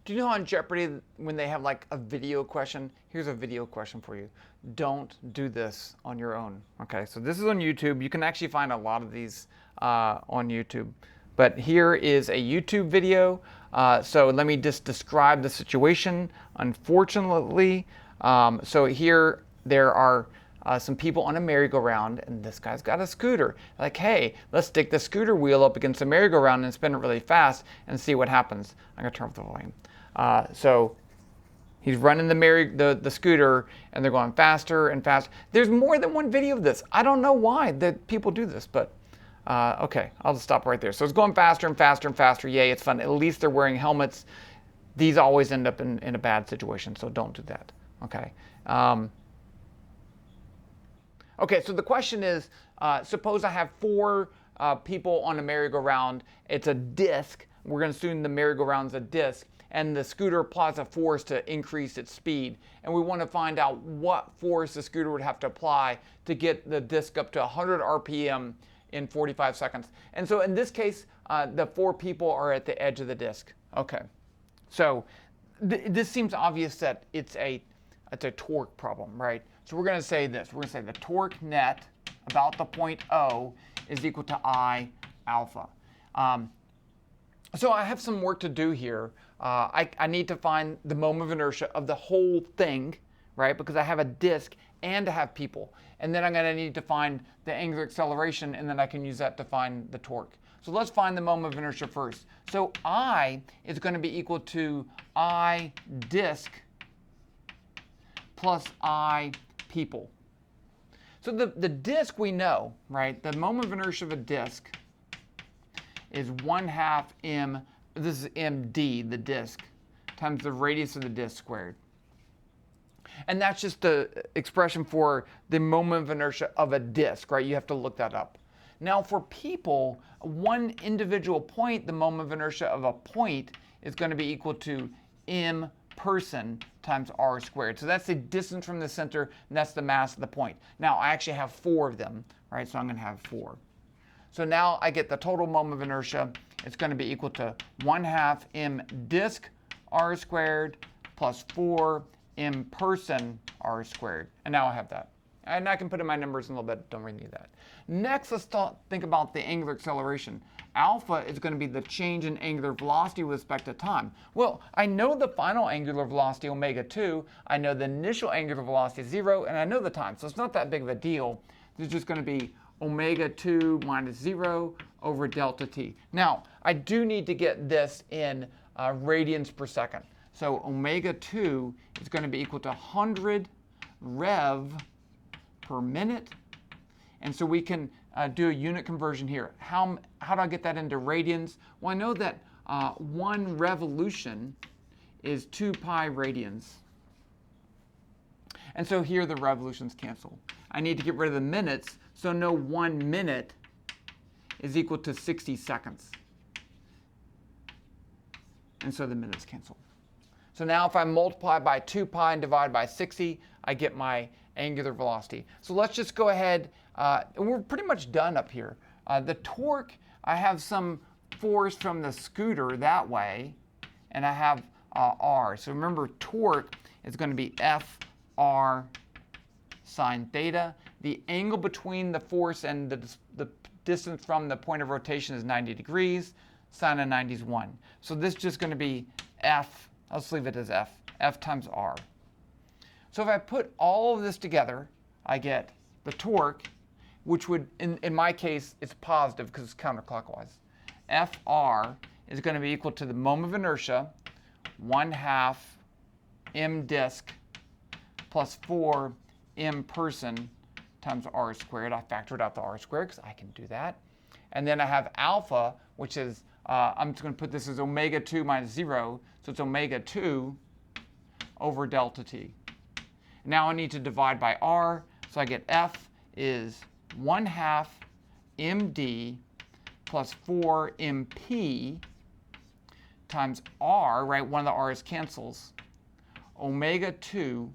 Do you know how in Jeopardy, when they have like a video question? Here's a video question for you. Don't do this on your own. Okay, so this is on YouTube. You can actually find a lot of these on YouTube. But here is a YouTube video. So let me just describe the situation. Unfortunately, so here there are some people on a merry-go-round, and this guy's got a scooter. Like, hey, let's stick the scooter wheel up against the merry-go-round and spin it really fast and see what happens. I'm gonna turn off the volume. So he's running the scooter, and they're going faster and faster. There's more than one video of this. I don't know why that people do this, but okay, I'll just stop right there. So it's going faster and faster and faster. Yay, it's fun. At least they're wearing helmets. These always end up in a bad situation, so don't do that. Okay. Okay, so the question is, suppose I have 4 people on a merry-go-round. It's a disc. We're going to assume the merry-go-round's a disc, and the scooter applies a force to increase its speed. And we want to find out what force the scooter would have to apply to get the disc up to 100 RPM in 45 seconds. And so in this case, the 4 people are at the edge of the disc. Okay, so this seems obvious that it's a torque problem, right? So we're going to say this. We're going to say the torque net about the point O is equal to I alpha. So I have some work to do here. I need to find the moment of inertia of the whole thing, right? Because I have a disk and I have people. And then I'm going to need to find the angular acceleration, and then I can use that to find the torque. So let's find the moment of inertia first. So I is going to be equal to I disk plus I people. So the disk we know, right? The moment of inertia of a disk is 1/2 m, this is md, the disk, times the radius of the disk squared. And that's just the expression for the moment of inertia of a disk, right? You have to look that up. Now for people, one individual point, the moment of inertia of a point is going to be equal to m person times r squared. So that's the distance from the center, and that's the mass of the point. Now I actually have 4 of them, right? So I'm going to have 4. So now I get the total moment of inertia. It's going to be equal to 1/2 m disk r squared plus 4 m person r squared. And now I have that. And I can put in my numbers in a little bit. Don't really need that. Next, let's think about the angular acceleration. Alpha is going to be the change in angular velocity with respect to time. Well, I know the final angular velocity, omega 2. I know the initial angular velocity, 0, and I know the time. So it's not that big of a deal. There's just going to be omega 2 minus 0 over delta t. Now, I do need to get this in radians per second. So omega 2 is going to be equal to 100 rev per minute. And so we can do a unit conversion here. How do I get that into radians? Well, I know that 1 revolution is 2 pi radians. And so here the revolutions cancel. I need to get rid of the minutes, so no 1 minute is equal to 60 seconds. And so the minutes cancel. So now if I multiply by 2 pi and divide by 60, I get my angular velocity. So let's just go ahead, and we're pretty much done up here. The torque, I have some force from the scooter that way, and I have r. So remember, torque is going to be Fr sine theta. The angle between the force and the distance from the point of rotation is 90 degrees. Sine of 90 is 1. So this is just going to be F, let's leave it as F times r. So if I put all of this together, I get the torque, which would, in my case, it's positive because it's counterclockwise. Fr is going to be equal to the moment of inertia, 1/2 m disk plus 4 m person times r squared. I factored out the r squared because I can do that. And then I have alpha, which is, I'm just going to put this as omega 2 minus 0. So it's omega 2 over delta t. Now I need to divide by r. So I get F is 1/2 md plus 4 mp times r, right? One of the r's cancels, omega 2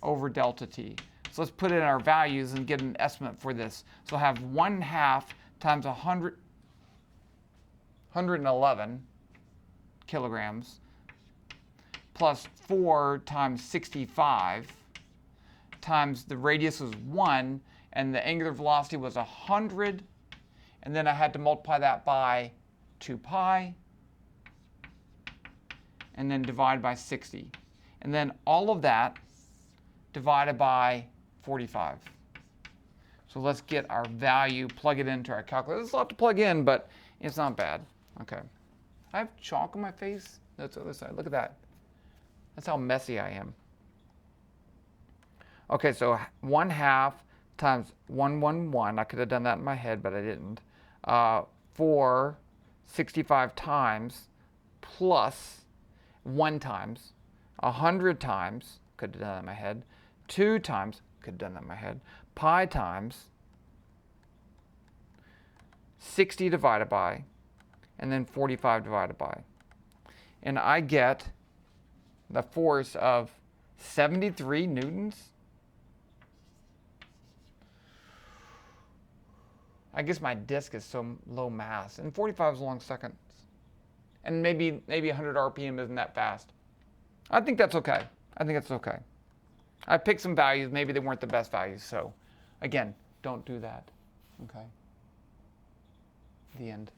over delta t. So let's put in our values and get an estimate for this. So I have 1/2 times 111 kilograms plus 4 times 65 times the radius was 1, and the angular velocity was 100, and then I had to multiply that by 2 pi, and then divide by 60. And then all of that divided by 45. So let's get our value, plug it into our calculator. It's a lot to plug in, but it's not bad. Okay. I have chalk on my face. That's the other side. Look at that. That's how messy I am. Okay, so 1/2 times 111. I could have done that in my head, but I didn't. 4 65 times plus 1 times, 100 times, could have done that in my head, 2 times, could have done that in my head, pi times 60 divided by, and then 45 divided by. And I get the force of 73 newtons. I guess my disk is so low mass, and 45 is a long second. And maybe 100 RPM isn't that fast. I think that's okay. I think it's okay. I picked some values. Maybe they weren't the best values. So, again, don't do that. Okay. The end.